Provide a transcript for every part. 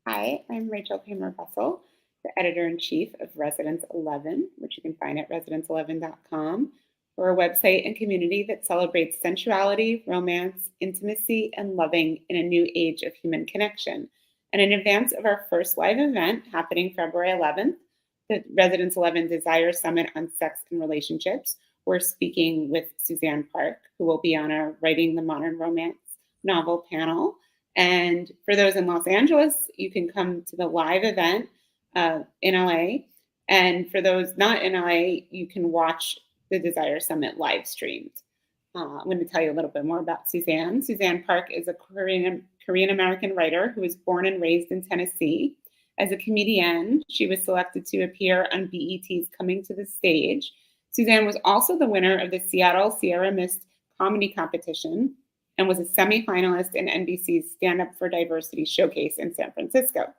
Hi, I'm Rachel Kramer-Russell, the editor-in-chief of Residence 11, which you can find at residence11.com. We're a website and community that celebrates sensuality, romance, intimacy, and loving in a new age of human connection. And in advance of our first live event happening February 11th, the Residence 11 Desire Summit on Sex and Relationships, we're speaking with Suzanne Park, who will be on our Writing the Modern Romance novel panel. And for those in Los Angeles, you can come to the live event in LA. And for those not in LA, you can watch the Desire Summit live streamed. I'm going to tell you a little bit more about Suzanne. Suzanne Park is a Korean American writer who was born and raised in Tennessee. As a comedienne, she was selected to appear on BET's Coming to the Stage. Suzanne was also the winner of the Seattle Sierra Mist comedy competition and was a semi-finalist in NBC's Stand Up for Diversity showcase in San Francisco.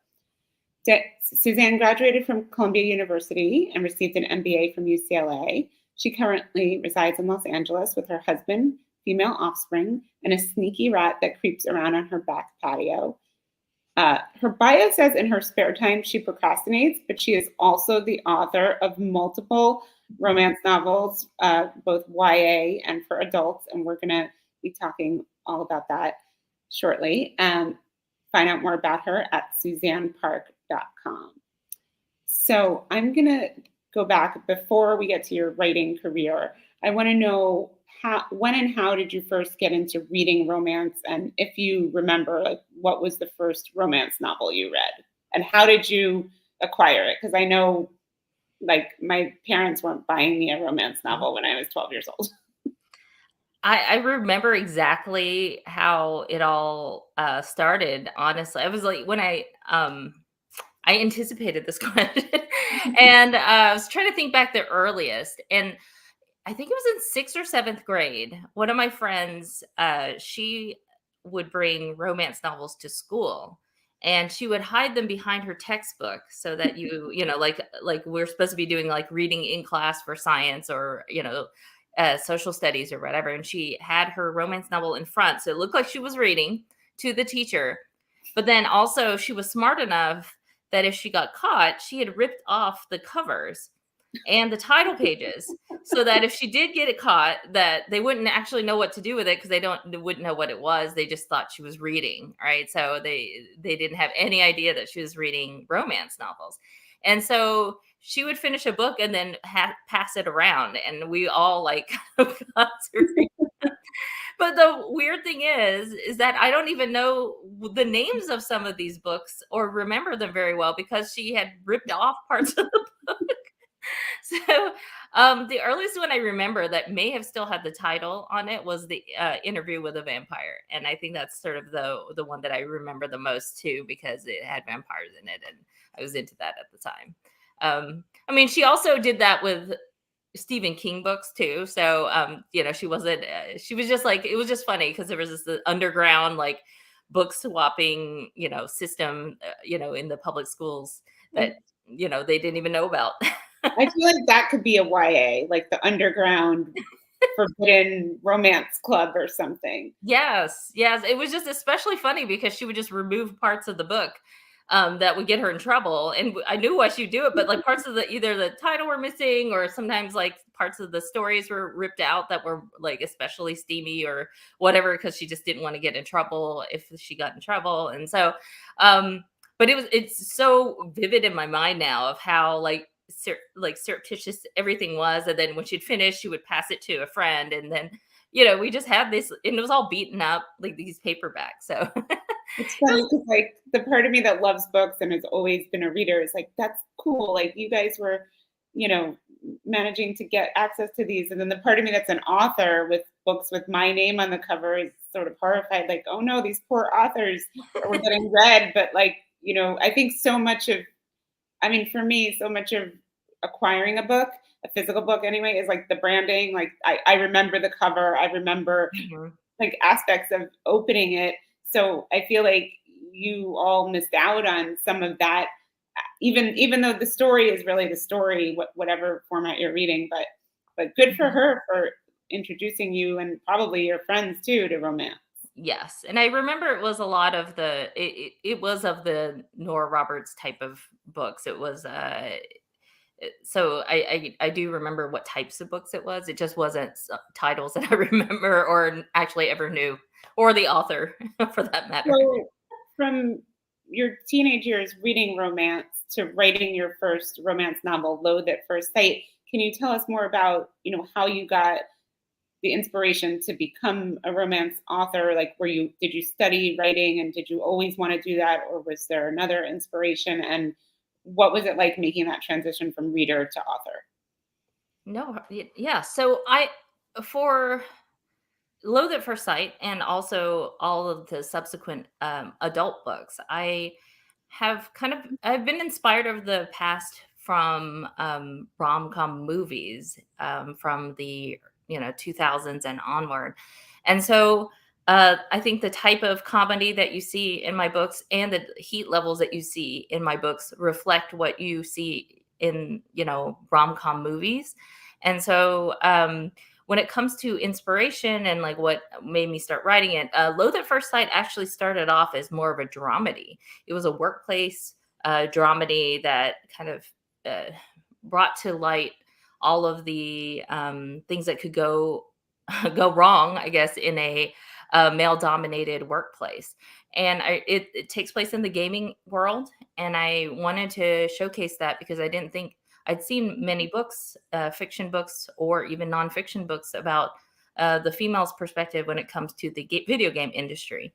Suzanne graduated from Columbia University and received an MBA from UCLA. She currently resides in Los Angeles with her husband, female offspring, and a sneaky rat that creeps around on her back patio. Her bio says in her spare time she procrastinates, but she is also the author of multiple romance novels, both YA and for adults, and we're going to be talking all about that shortly. Find out more about her at SuzannePark.com. So I'm going to go back before we get to your writing career. I want to know when and how did you first get into reading romance? And if you remember, like, what was the first romance novel you read? And how did you acquire it? Because I know, like, my parents weren't buying me a romance novel when I was 12 years old. I remember exactly how it all started. Honestly, I was like when I anticipated this question, and I was trying to think back the earliest, and I think it was in 6th or 7th grade. One of my friends, she would bring romance novels to school, and she would hide them behind her textbook so that like we're supposed to be doing like reading in class for science or social studies or whatever. And she had her romance novel in front, so it looked like she was reading to the teacher. But then also she was smart enough that if she got caught, she had ripped off the covers and the title pages so that if she did get it caught, that they wouldn't actually know what to do with it because they wouldn't know what it was. They just thought she was reading, right? So they didn't have any idea that she was reading romance novels. And so she would finish a book and then pass it around, and we all like got to read. But the weird thing is that I don't even know the names of some of these books or remember them very well because she had ripped off parts of the book. So the earliest one I remember that may have still had the title on it was the Interview with a Vampire, and I think that's sort of the one that I remember the most too because it had vampires in it, and I was into that at the time. I mean, she also did that with Stephen King books too. So she wasn't. She was just like it was just funny because there was this underground like book swapping system in the public schools that they didn't even know about. I feel like that could be a YA, like the underground forbidden romance club or something. Yes. It was just especially funny because she would just remove parts of the book that would get her in trouble. And I knew why she'd do it, but like parts of either the title were missing or sometimes like parts of the stories were ripped out that were like especially steamy or whatever because she just didn't want to get in trouble if she got in trouble. And so, but it's so vivid in my mind now of how like surreptitious everything was, and then when she'd finish she would pass it to a friend, and then we just had this, and it was all beaten up like these paperbacks. So It's funny because, like, the part of me that loves books and has always been a reader is like, that's cool. Like, you guys were, managing to get access to these. And then the part of me that's an author with books with my name on the cover is sort of horrified, like, oh no, these poor authors were getting read. But, like, I think for me, so much of acquiring a book, a physical book anyway, is like the branding. Like, I remember the cover. I remember like aspects of opening it. So I feel like you all missed out on some of that, even though the story is really the story, whatever format you're reading. But good for her for introducing you and probably your friends too to romance. Yes, and I remember it was a lot of it was of the Nora Roberts type of books. It was so I do remember what types of books it was. It just wasn't titles that I remember or actually ever knew, or the author for that matter. So, from your teenage years reading romance to writing your first romance novel, Loathe at First Sight, can you tell us more about, how you got the inspiration to become a romance author? Like, did you study writing and did you always want to do that, or was there another inspiration? And what was it like making that transition from reader to author? No, yeah. So for Loathe at First Sight and also all of the subsequent adult books, I've been inspired over the past from rom-com movies from the 2000s and onward. And so I think the type of comedy that you see in my books and the heat levels that you see in my books reflect what you see in rom-com movies. And so when it comes to inspiration and like what made me start writing it, Loathe at First Sight actually started off as more of a dramedy. It was a workplace dramedy that kind of brought to light all of the things that could go go wrong, I guess, in a male-dominated workplace. And it takes place in the gaming world, and I wanted to showcase that because I didn't think I'd seen many books, fiction books, or even nonfiction books about the female's perspective when it comes to the video game industry.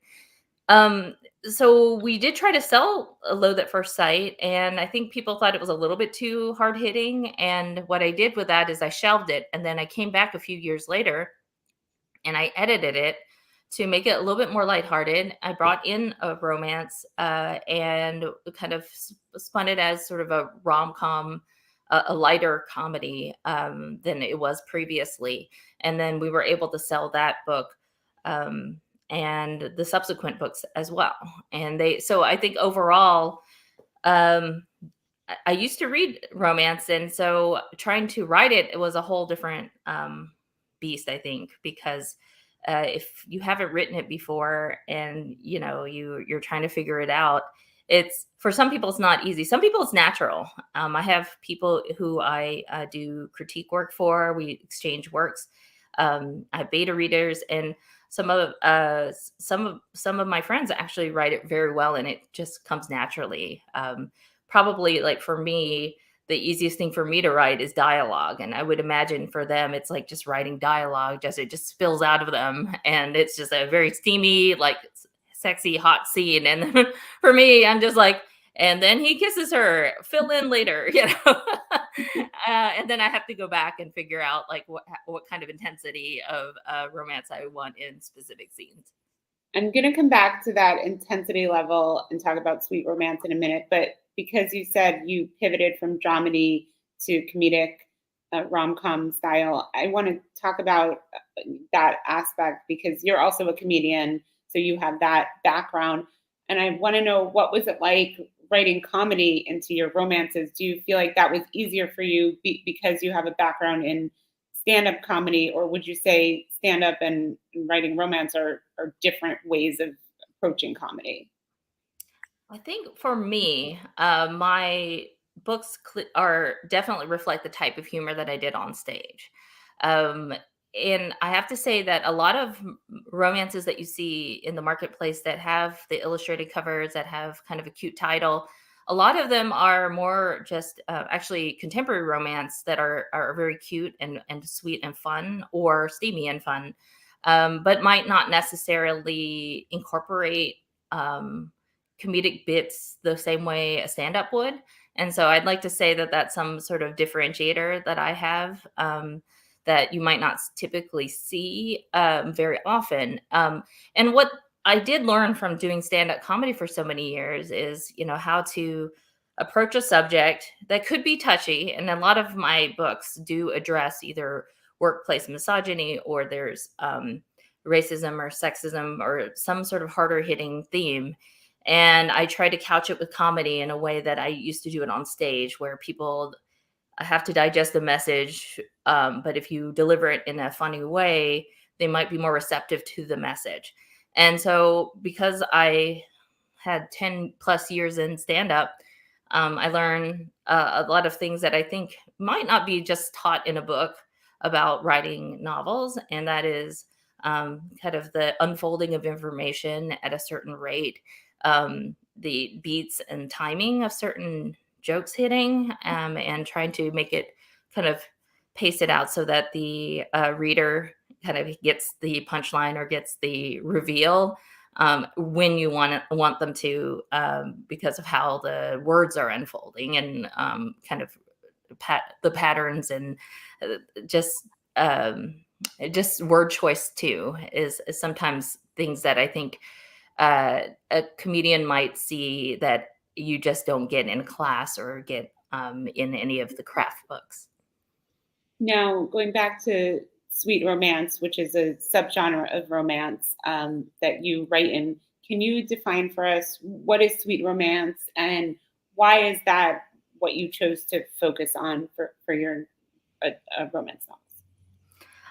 Um, so we did try to sell a Loathe at First Sight, and I think people thought it was a little bit too hard hitting. And what I did with that is I shelved it, and then I came back a few years later and I edited it to make it a little bit more lighthearted. I brought in a romance and kind of spun it as sort of a rom com, a lighter comedy than it was previously. And then we were able to sell that book and the subsequent books as well. So I think overall, um, I used to read romance, and so trying to write it was a whole different beast, I think, because if you haven't written it before and you're trying to figure it out, it's for some people it's not easy. Some people it's natural. I have people who I do critique work for. We exchange works. I have beta readers, and some of my friends actually write it very well, and it just comes naturally. Probably like for me, the easiest thing for me to write is dialogue. And I would imagine for them, it's like just writing dialogue, it just spills out of them. And it's just a very steamy, like sexy, hot scene. And then for me, I'm just like, and then he kisses her, fill in later, and then I have to go back and figure out like what kind of intensity of romance I want in specific scenes. I'm going to come back to that intensity level and talk about sweet romance in a minute, but because you said you pivoted from dramedy to comedic rom-com style, I want to talk about that aspect because you're also a comedian, so you have that background. And I want to know, what was it like writing comedy into your romances? Do you feel like that was easier for you because you have a background in stand-up comedy, or would you say stand-up and writing romance are different ways of approaching comedy? I think for me, my books are definitely reflect the type of humor that I did on stage. Um, and I have to say that a lot of romances that you see in the marketplace that have the illustrated covers that have kind of a cute title, a lot of them are more just actually contemporary romance that are very cute and sweet and fun, or steamy and fun, but might not necessarily incorporate comedic bits the same way a stand-up would. And so I'd like to say that that's some sort of differentiator that I have, that you might not typically see very often. And what I did learn from doing stand-up comedy for so many years is, how to approach a subject that could be touchy. And a lot of my books do address either workplace misogyny, or there's racism or sexism or some sort of harder hitting theme. And I try to couch it with comedy in a way that I used to do it on stage, where people have to digest the message. But if you deliver it in a funny way, they might be more receptive to the message. And so because I had 10 plus years in stand up, I learned a lot of things that I think might not be just taught in a book about writing novels. And that is kind of the unfolding of information at a certain rate, the beats and timing of certain jokes hitting, and trying to make it kind of pace it out so that the reader kind of gets the punchline or gets the reveal when you want them to, because of how the words are unfolding, and kind of the patterns, and uh, just um, just word choice too is sometimes things that I think a comedian might see that you just don't get in class or get in any of the craft books. Now, going back to sweet romance, which is a subgenre of romance that you write in, can you define for us what is sweet romance and why is that what you chose to focus on for your romance novels?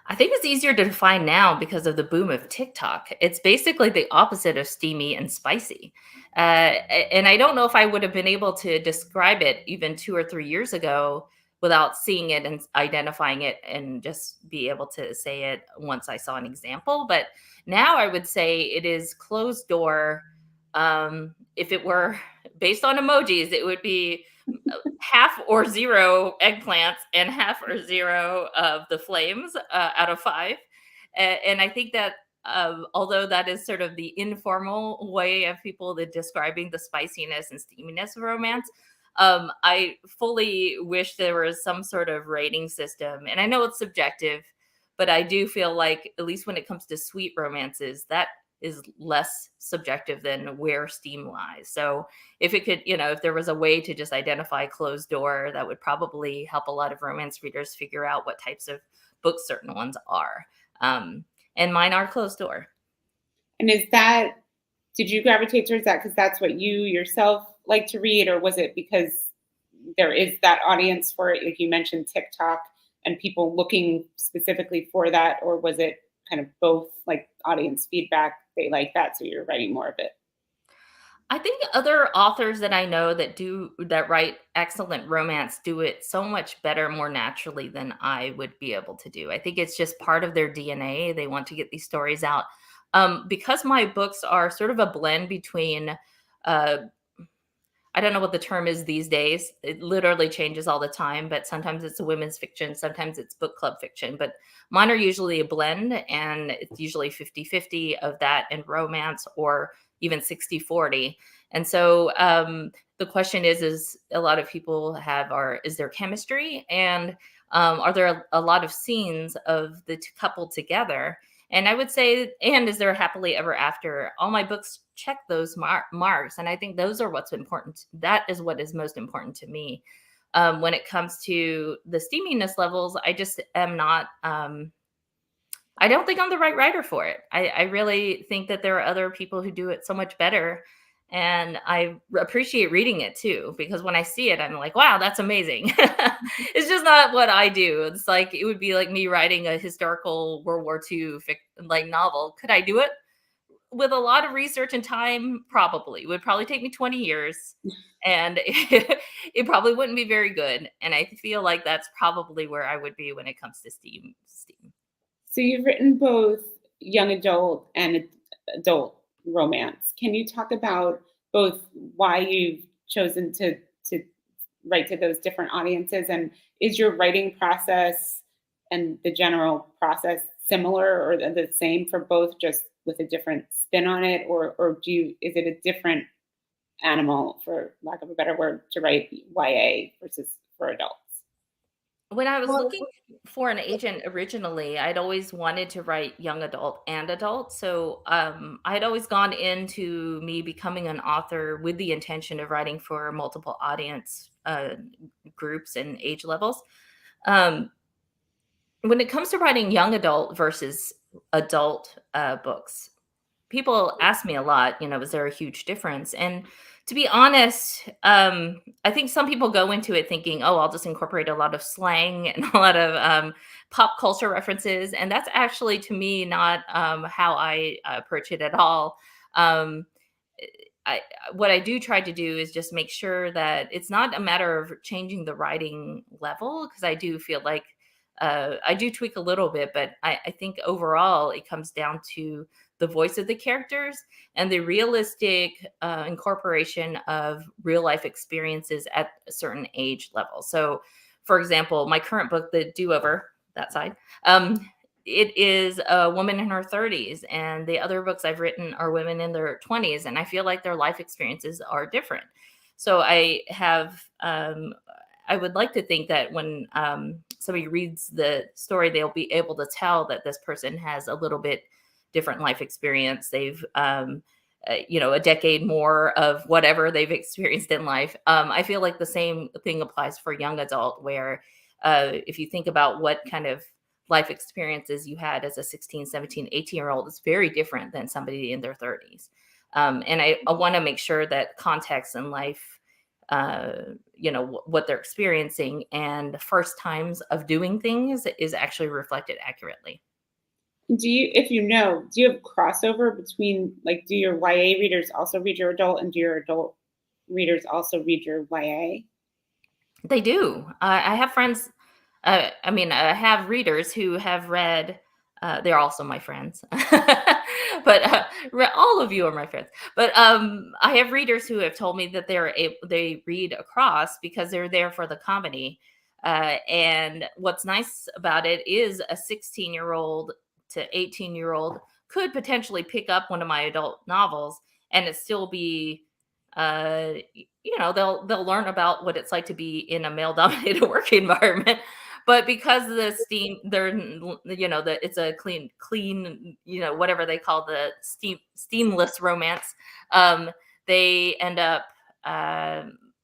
I think it's easier to define now because of the boom of TikTok. It's basically the opposite of steamy and spicy. And I don't know if I would have been able to describe it even 2 or 3 years ago without seeing it and identifying it and just be able to say it once I saw an example. But now I would say it is closed door. If it were based on emojis, it would be half or zero eggplants and half or zero of the flames out of five. And I think that although that is sort of the informal way of people that describing the spiciness and steaminess of romance, I fully wish there was some sort of rating system. And I know it's subjective, but I do feel like, at least when it comes to sweet romances, that is less subjective than where steam lies. So if it could, if there was a way to just identify closed door, that would probably help a lot of romance readers figure out what types of books certain ones are. And mine are closed door. And did you gravitate towards that because that's what you yourself like to read, or was it because there is that audience for it, like you mentioned TikTok and people looking specifically for that, or was it kind of both, like audience feedback, they like that, so you're writing more of it? I think other authors that I know that write excellent romance do it so much better, more naturally than I would be able to do. I think it's just part of their DNA. They want to get these stories out. Because my books are sort of a blend between uh, I don't know what the term is these days. It literally changes all the time, but sometimes it's a women's fiction, sometimes it's book club fiction. But mine are usually a blend, and it's usually 50-50 of that and romance, or even 60-40. And so the question is a lot of people is there chemistry? And are there a lot of scenes of the couple together? And I would say, and is there a happily ever after? All my books check those marks. And I think those are what's important. That is what is most important to me. When it comes to the steaminess levels, I just am not, I don't think I'm the right writer for it. I really think that there are other people who do it so much better. And I appreciate reading it too, because when I see it, I'm like, wow, that's amazing. It's just not what I do. It's like, it would be like me writing a historical World War II novel. Could I do it? With a lot of research and time, probably. It would probably take me 20 years, and it probably wouldn't be very good. And I feel like that's probably where I would be when it comes to Steam. So you've written both young adult and adult romance. Can you talk about both why you've chosen to write to those different audiences, and is your writing process and the general process similar or the same for both, just with a different spin on it, or is it a different animal, for lack of a better word, to write YA versus for adults? When I was looking for an agent originally, I'd always wanted to write young adult and adult. So I'd always gone into me becoming an author with the intention of writing for multiple audience groups and age levels. Um, when it comes to writing young adult versus adult books, people ask me a lot, is there a huge difference? And to be honest, I think some people go into it thinking, oh, I'll just incorporate a lot of slang and a lot of pop culture references. And that's actually, to me, not how I approach it at all. Um, I what I do try to do is just make sure that it's not a matter of changing the writing level, because I do feel like I do tweak a little bit, but I think overall it comes down to the voice of the characters and the realistic incorporation of real life experiences at a certain age level. So, for example, my current book, The Do-Over, that side, it is a woman in her 30s, and the other books I've written are women in their 20s, and I feel like their life experiences are different. So I would like to think that when somebody reads the story, they'll be able to tell that this person has a little bit different life experience. They've a decade more of whatever they've experienced in life. I feel like the same thing applies for young adult, where if you think about what kind of life experiences you had as a 16, 17, 18-year-old, it's very different than somebody in their 30s. And I want to make sure that context and life, what they're experiencing and first times of doing things is actually reflected accurately. If do you have crossover between, like, do your YA readers also read your adult, and do your adult readers also read your YA? They do. I have friends. I have readers who have read. They're also my friends, but all of you are my friends. But I have readers who have told me that they read across because they're there for the comedy. And what's nice about it is a 16-year-old to 18-year-old could potentially pick up one of my adult novels and it still be they'll learn about what it's like to be in a male dominated work environment, but because of the steam they're it's a clean whatever they call the steamless romance, um they end up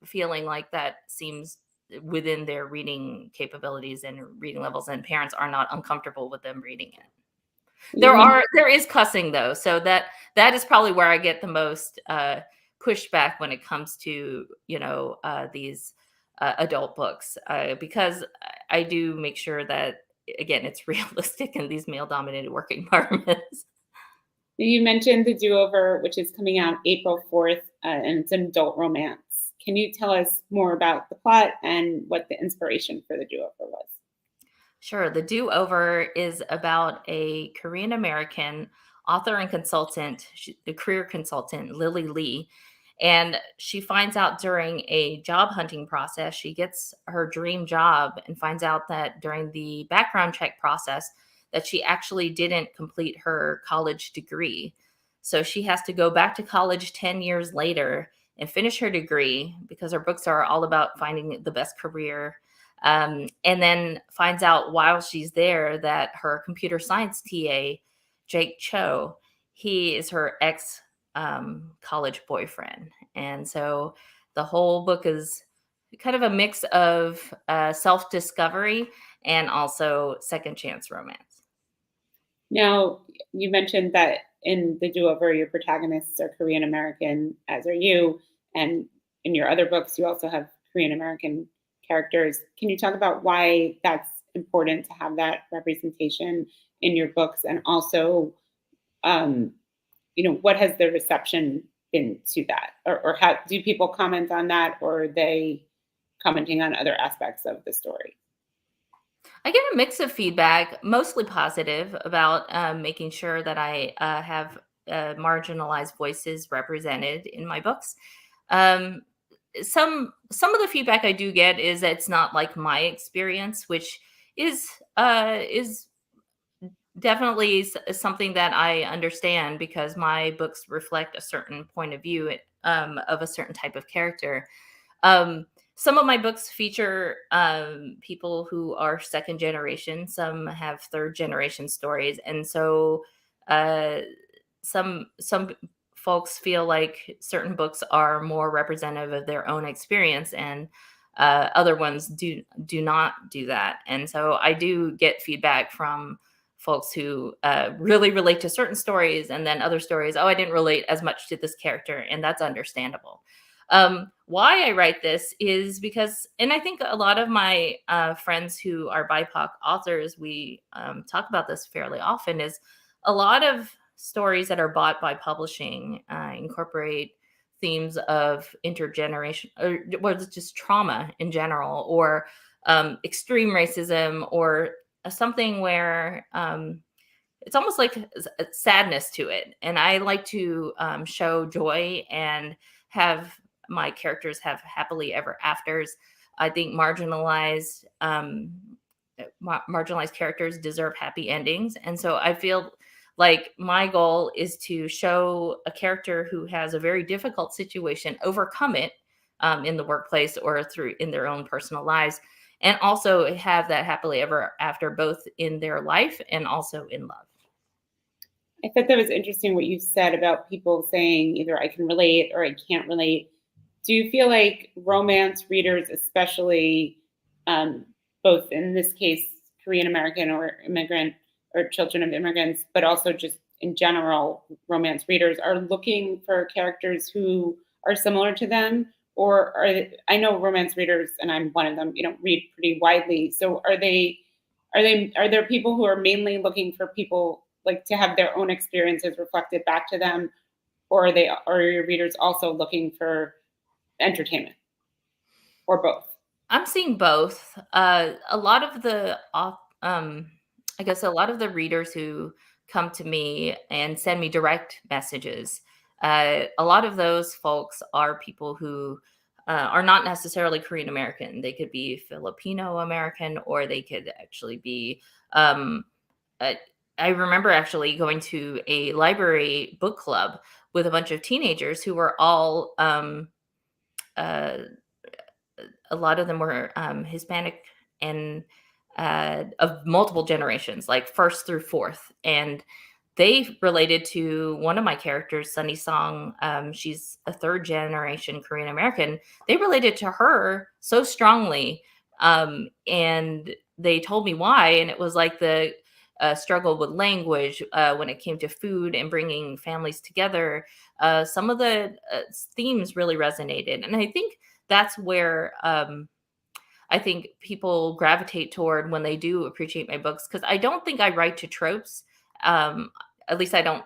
feeling like that seems within their reading capabilities and reading levels, and parents are not uncomfortable with them reading it. There is cussing though, so that is probably where I get the most pushback when it comes to these adult books, because I do make sure that again it's realistic in these male dominated work environments. You mentioned The Do-Over, which is coming out April 4th, and it's an adult romance. Can you tell us more about the plot and what the inspiration for The Do-Over was? Sure. The Do-Over is about a Korean American author and consultant, the career consultant, Lily Lee. And she finds out during a job hunting process, she gets her dream job and finds out that during the background check process, that she actually didn't complete her college degree. So she has to go back to college 10 years later and finish her degree, because her books are all about finding the best career, and then finds out while she's there that her computer science TA, Jake Cho, he is her ex college boyfriend. And so the whole book is kind of a mix of self discovery and also second chance romance. Now, you mentioned that in The Do-Over, your protagonists are Korean American, as are you. And in your other books, you also have Korean American characters. Can you talk about why that's important to have that representation in your books? And also, what has the reception been to that? Or how do people comment on that? Or are they commenting on other aspects of the story? I get a mix of feedback, mostly positive, about making sure that I have marginalized voices represented in my books. Um, some of the feedback I do get is that it's not like my experience, which is definitely something that I understand, because my books reflect a certain point of view of a certain type of character. Some of my books feature people who are second generation. Some have third generation stories, and so uh, some folks feel like certain books are more representative of their own experience, and other ones do not do that. And so I do get feedback from folks who really relate to certain stories, and then other stories, oh, I didn't relate as much to this character, and that's understandable. Why I write this is because, and I think a lot of my friends who are BIPOC authors, we talk about this fairly often, is a lot of stories that are bought by publishing incorporate themes of intergeneration, or just trauma in general, or extreme racism, or something where it's almost like a sadness to it. And I like to show joy and have my characters have happily ever afters. I think marginalized characters deserve happy endings. And so I feel like my goal is to show a character who has a very difficult situation, overcome it in the workplace or through in their own personal lives, and also have that happily ever after, both in their life and also in love. I thought that was interesting what you said about people saying either I can relate or I can't relate. Do you feel like romance readers, especially both in this case, Korean American or immigrant or children of immigrants, but also just in general, romance readers are looking for characters who are similar to them? Or I know romance readers, and I'm one of them, read pretty widely. So are there people who are mainly looking for people like to have their own experiences reflected back to them, or are your readers also looking for entertainment, or both? I'm seeing both. A lot of I guess a lot of the readers who come to me and send me direct messages, a lot of those folks are people who are not necessarily Korean American. They could be Filipino American, or they could actually be. Uh, I remember actually going to a library book club with a bunch of teenagers who were all. Uh, a lot of them were Hispanic, and of multiple generations, like first through fourth. And they related to one of my characters, Sunny Song. She's a third generation Korean American. They related to her so strongly. And they told me why. And it was like the struggle with language when it came to food and bringing families together. Some of the themes really resonated. And I think that's where I think people gravitate toward when they do appreciate my books, because I don't think I write to tropes. Um, at least I don't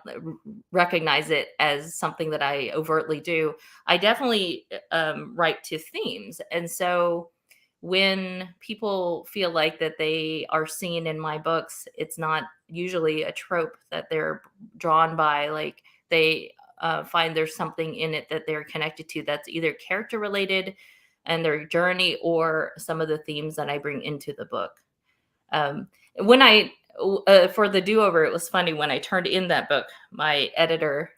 recognize it as something that I overtly do. I definitely write to themes. And so when people feel like that they are seen in my books, it's not usually a trope that they're drawn by. Like they find there's something in it that they're connected to, that's either character related and their journey, or some of the themes that I bring into the book. When I for the do-over, it was funny when I turned in that book. My editor,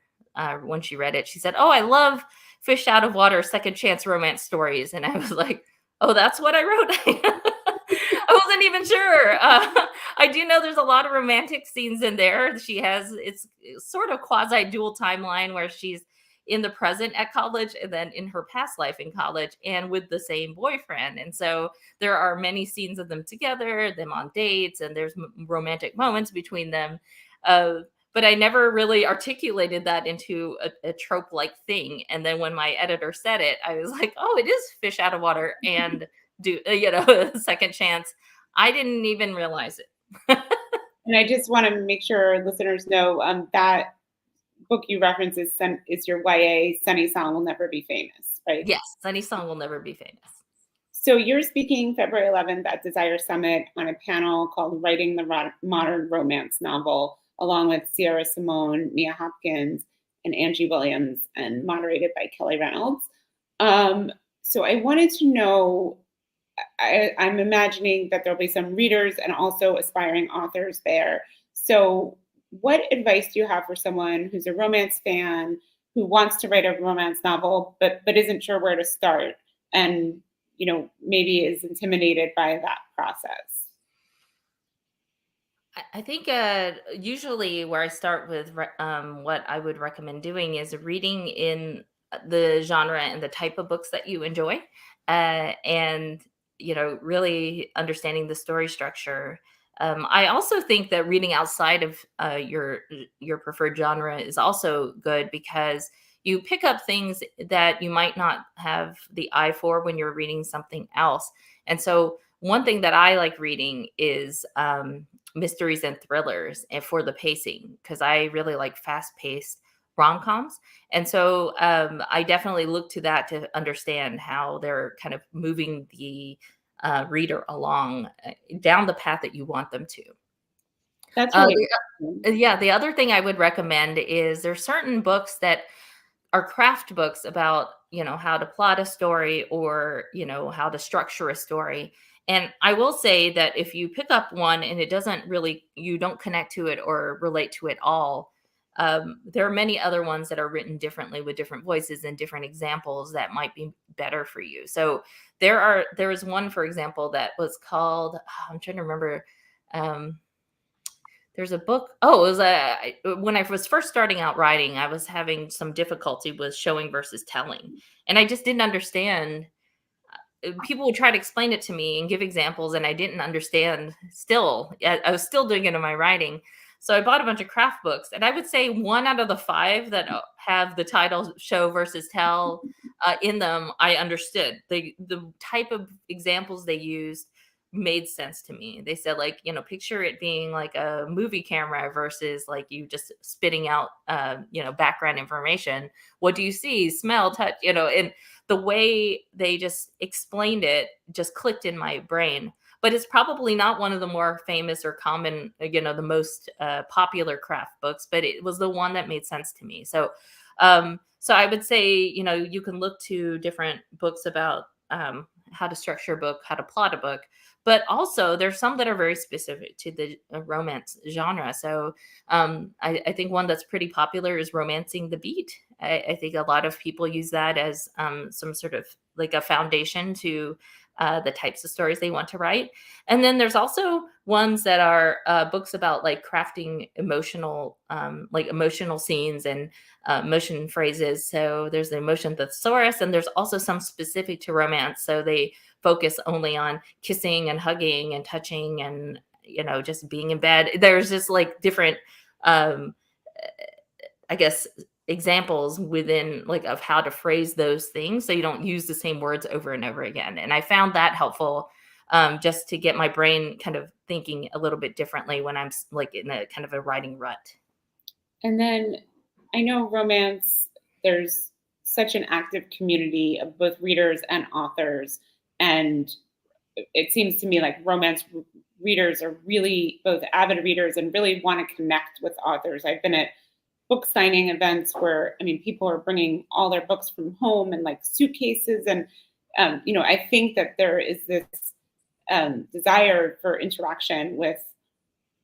when she read it, she said, "Oh, I love Fish Out of Water second chance romance stories," and I was like, "Oh, that's what I wrote." I wasn't even sure. I do know there's a lot of romantic scenes in there. It's sort of quasi dual timeline where she's in the present at college and then in her past life in college and with the same boyfriend. And so there are many scenes of them together, them on dates, and there's romantic moments between them. But I never really articulated that into a trope like thing. And then when my editor said it, I was like, oh, it is Fish Out of Water and second chance. I didn't even realize it. And I just want to make sure listeners know that book you reference is your YA Sunny Song Will Never Be Famous, right? Yes, Sunny Song Will Never Be Famous. So you're speaking February 11th at Desire Summit on a panel called Writing the Modern Romance Novel, along with Sierra Simone, Mia Hopkins, and Angie Williams, and moderated by Kelly Reynolds. So I wanted to know, I'm imagining that there'll be some readers and also aspiring authors there. So what advice do you have for someone who's a romance fan, who wants to write a romance novel, but isn't sure where to start, and maybe is intimidated by that process? I think usually where I start with what I would recommend doing is reading in the genre and the type of books that you enjoy, and really understanding the story structure. I also think that reading outside of your preferred genre is also good because you pick up things that you might not have the eye for when you're reading something else. And so, one thing that I like reading is mysteries and thrillers, and for the pacing, because I really like fast-paced rom-coms. And so, I definitely look to that to understand how they're kind of moving the reader along down the path that you want them to. That's Uh, really the, interesting. yeah, the other thing I would recommend is there's certain books that are craft books about, how to plot a story or, how to structure a story. And I will say that if you pick up one and it doesn't really, you don't connect to it or relate to it all, there are many other ones that are written differently with different voices and different examples that might be better for you. So there is one, for example, that was called, I'm trying to remember. Um, there's a book. Oh, it was when I was first starting out writing, I was having some difficulty with showing versus telling. And I just didn't understand. People would try to explain it to me and give examples, and I didn't understand still. I was still doing it in my writing. So I bought a bunch of craft books, and I would say one out of the five that have the title show versus tell in them, I understood. The type of examples they used made sense to me. They said, like, picture it being like a movie camera versus like you just spitting out background information. What do you see, smell, touch, and the way they just explained it just clicked in my brain. But it's probably not one of the more famous or common, the most popular craft books, but it was the one that made sense to me. So I would say, you can look to different books about how to structure a book, how to plot a book, but also there's some that are very specific to the romance genre. So I think one that's pretty popular is Romancing the Beat. I think a lot of people use that as some sort of like a foundation to the types of stories they want to write. And then there's also ones that are books about like crafting like emotional scenes and emotion phrases. So there's the emotion thesaurus, and there's also some specific to romance. So they focus only on kissing and hugging and touching and just being in bed. There's just like different I guess examples within like of how to phrase those things so you don't use the same words over and over again. And I found that helpful just to get my brain kind of thinking a little bit differently when I'm like in a kind of a writing rut. And then I know romance, there's such an active community of both readers and authors. And it seems to me like readers are really both avid readers and really want to connect with authors. I've been at book signing events where, I mean, people are bringing all their books from home and like suitcases. And, I think that there is this desire for interaction with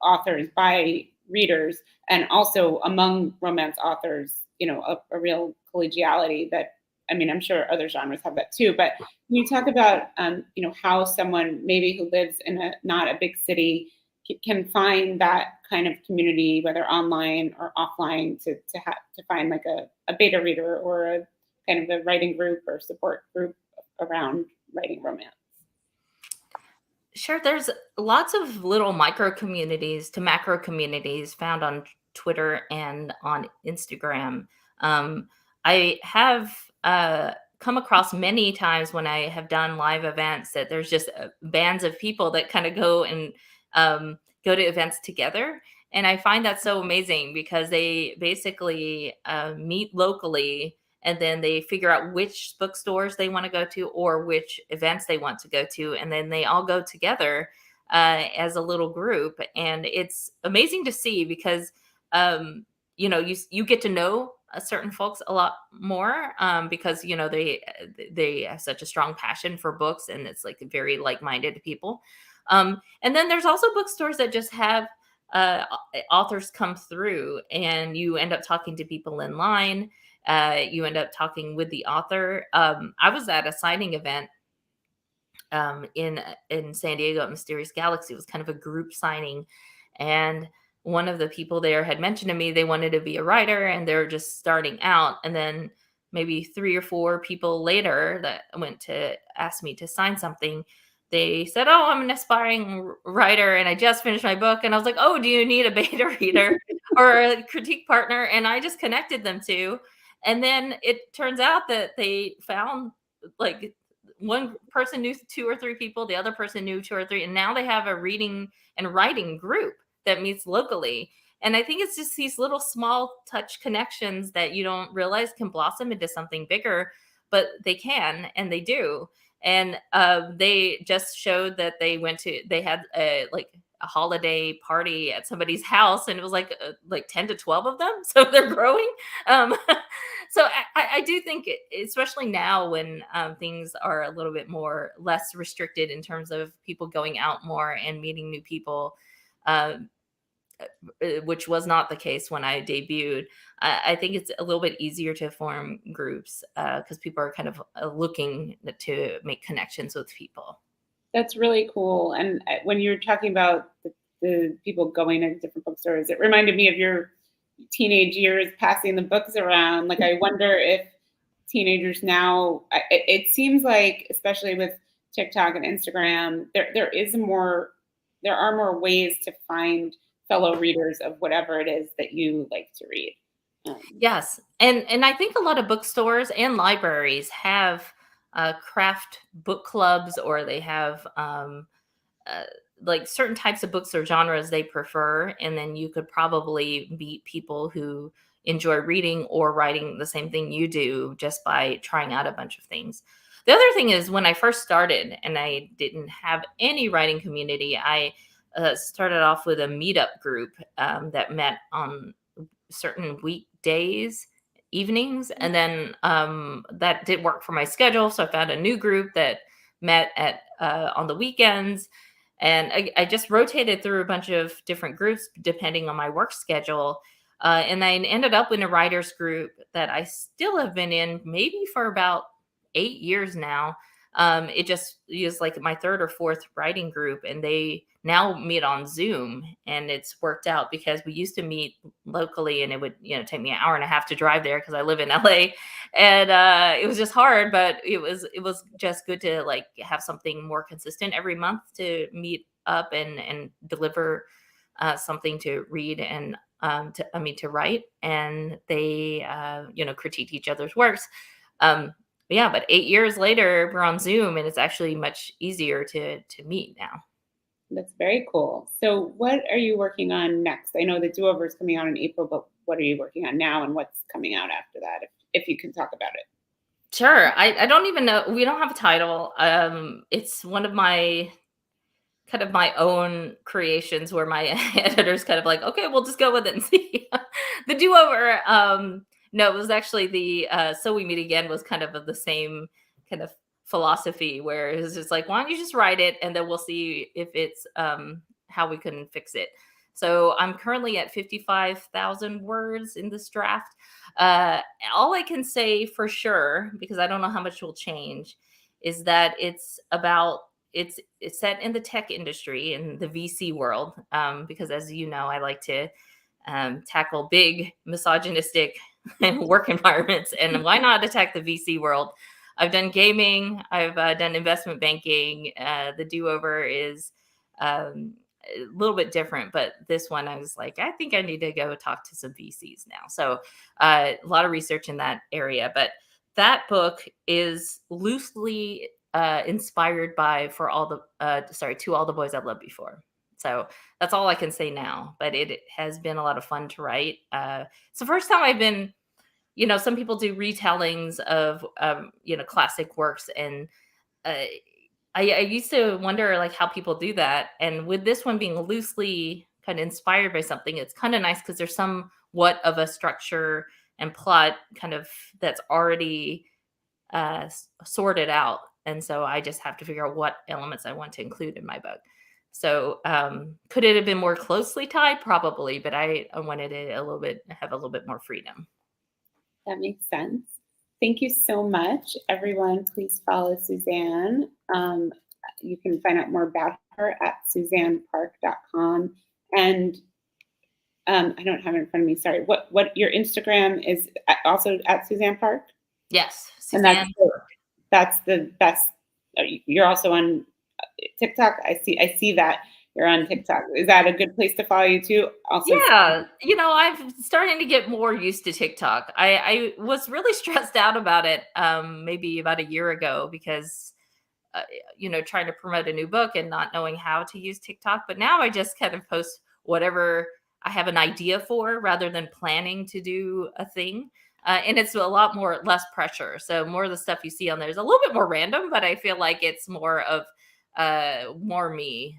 authors by readers, and also among romance authors, a real collegiality that, I mean, I'm sure other genres have that too. But can you talk about, how someone maybe who lives in not a big city can find that kind of community, whether online or offline, to find like a beta reader or a kind of a writing group or support group around writing romance? Sure, there's lots of little micro communities to macro communities found on Twitter and on Instagram. Um, I have come across many times when I have done live events that there's just bands of people that kind of go and go to events together. And I find that so amazing because they basically meet locally and then they figure out which bookstores they want to go to or which events they want to go to, and then they all go together as a little group. And it's amazing to see because you get to know certain folks a lot more because they have such a strong passion for books, and it's like very like-minded people. And then there's also bookstores that just have authors come through, and you end up talking to people in line. You end up talking with the author. I was at a signing event in San Diego at Mysterious Galaxy. It was kind of a group signing, and one of the people there had mentioned to me they wanted to be a writer, and they're just starting out. And then maybe 3 or 4 people later that went to ask me to sign something, they said, "Oh, I'm an aspiring writer, and I just finished my book." And I was like, "Oh, do you need a beta reader or a critique partner?" And I just connected them to. And then it turns out that they found like one person knew two or three people, the other person knew two or three, and now they have a reading and writing group that meets locally. And I think it's just these little small touch connections that you don't realize can blossom into something bigger, but they can, and they do. And they just showed that they had a holiday party at somebody's house, and it was like 10 to 12 of them. So they're growing. um, so I do think especially now when things are a little bit more less restricted in terms of people going out more and meeting new people, um, which was not the case when I debuted. I think it's a little bit easier to form groups because people are kind of looking to make connections with people. That's really cool. And when you're talking about the people going to different bookstores, it reminded me of your teenage years passing the books around. Like, I wonder if teenagers now, it seems like, especially with TikTok and Instagram, there are more ways to find fellow readers of whatever it is that you like to read. Yes, and I think a lot of bookstores and libraries have craft book clubs, or they have uh, like certain types of books or genres they prefer, and then you could probably meet people who enjoy reading or writing the same thing you do just by trying out a bunch of things. The other thing is, when I first started and I didn't have any writing community, I started off with a meetup group that met on certain weekdays, evenings, and then that did work for my schedule. So I found a new group that met at on the weekends, and I just rotated through a bunch of different groups depending on my work schedule. And I ended up in a writers group that I still have been in maybe for about 8 years now. It just is like my third or fourth writing group, and they now meet on Zoom, and it's worked out because we used to meet locally, and it would take me an hour and a half to drive there because I live in LA, and it was just hard, but it was just good to like have something more consistent every month to meet up and deliver something to read and to write, and they critique each other's works. Yeah, but 8 years later, we're on Zoom, and it's actually much easier to meet now. That's very cool. So, what are you working on next? I know the Do Over is coming out in April, but what are you working on now, and what's coming out after that? If you can talk about it. Sure. I don't even know. We don't have a title. It's one of my kind of my own creations where my editor's kind of like, okay, we'll just go with it and see. The Do Over. No, it was actually the So We Meet Again was kind of the same kind of philosophy where it's just like, why don't you just write it and then we'll see if it's how we can fix it. So I'm currently at 55,000 words in this draft. All I can say for sure, because I don't know how much will change, is that it's set in the tech industry, in the VC world, because as you know, I like to tackle big misogynistic work environments, and why not attack the VC world? I've done gaming, I've done investment banking. The Do Over is a little bit different, but this one I was like, I think I need to go talk to some VCs now. So a lot of research in that area, but that book is loosely inspired by To All the Boys I've Loved Before. So that's all I can say now, but it has been a lot of fun to write. It's the first time I've been, some people do retellings of, classic works. And I used to wonder like how people do that. And with this one being loosely kind of inspired by something, it's kind of nice because there's somewhat of a structure and plot kind of that's already sorted out. And so I just have to figure out what elements I want to include in my book. So could it have been more closely tied? Probably, but I wanted it have a little bit more freedom. That makes sense. Thank you so much, everyone. Please follow Suzanne. You can find out more about her at SuzannePark.com. And I don't have it in front of me. Sorry. What your Instagram is also at Suzanne Park? Yes, Suzanne. And that's the best. You're also on TikTok. I see that you're on TikTok. Is that a good place to follow you too? Also, Yeah, I'm starting to get more used to TikTok. I was really stressed out about it, maybe about a year ago because, uh, trying to promote a new book and not knowing how to use TikTok. But now I just kind of post whatever I have an idea for rather than planning to do a thing. And it's a lot more less pressure. So more of the stuff you see on there is a little bit more random, but I feel like it's more of more me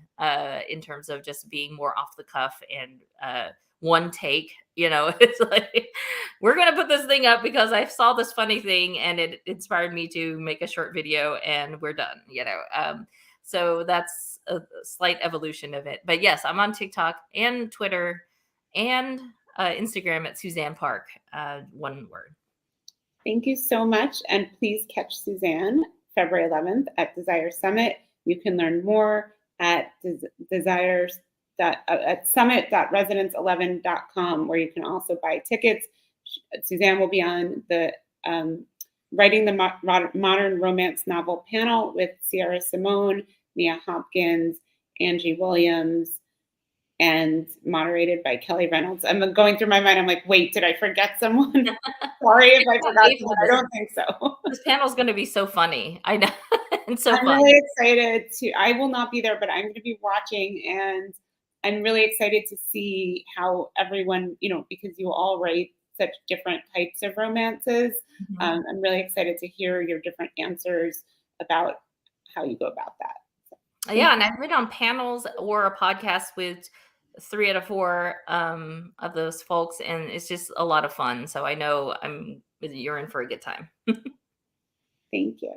in terms of just being more off the cuff and one take. It's like we're gonna put this thing up because I saw this funny thing and it inspired me to make a short video and we're done. So that's a slight evolution of it. But yes, I'm on TikTok and Twitter and Instagram at Suzanne Park. One word. thank you so much. And please catch Suzanne February 11th at Desire Summit. You can learn more at at summit.residence11.com, where you can also buy tickets. Suzanne will be on the Writing the Modern Romance Novel panel with Sierra Simone, Mia Hopkins, Angie Williams, and moderated by Kelly Reynolds. I'm going through my mind. I'm like, wait, did I forget someone? Sorry if I forgot someone. I don't think so. This panel is going to be so funny. I know. And so I'm fun. really excited I will not be there, but I'm going to be watching, and I'm really excited to see how everyone, because you all write such different types of romances. Mhm. I'm really excited to hear your different answers about how you go about that. So, Yeah, and I've been on panels or a podcast with 3 out of 4 of those folks, and it's just a lot of fun. So I know you're in for a good time. thank you.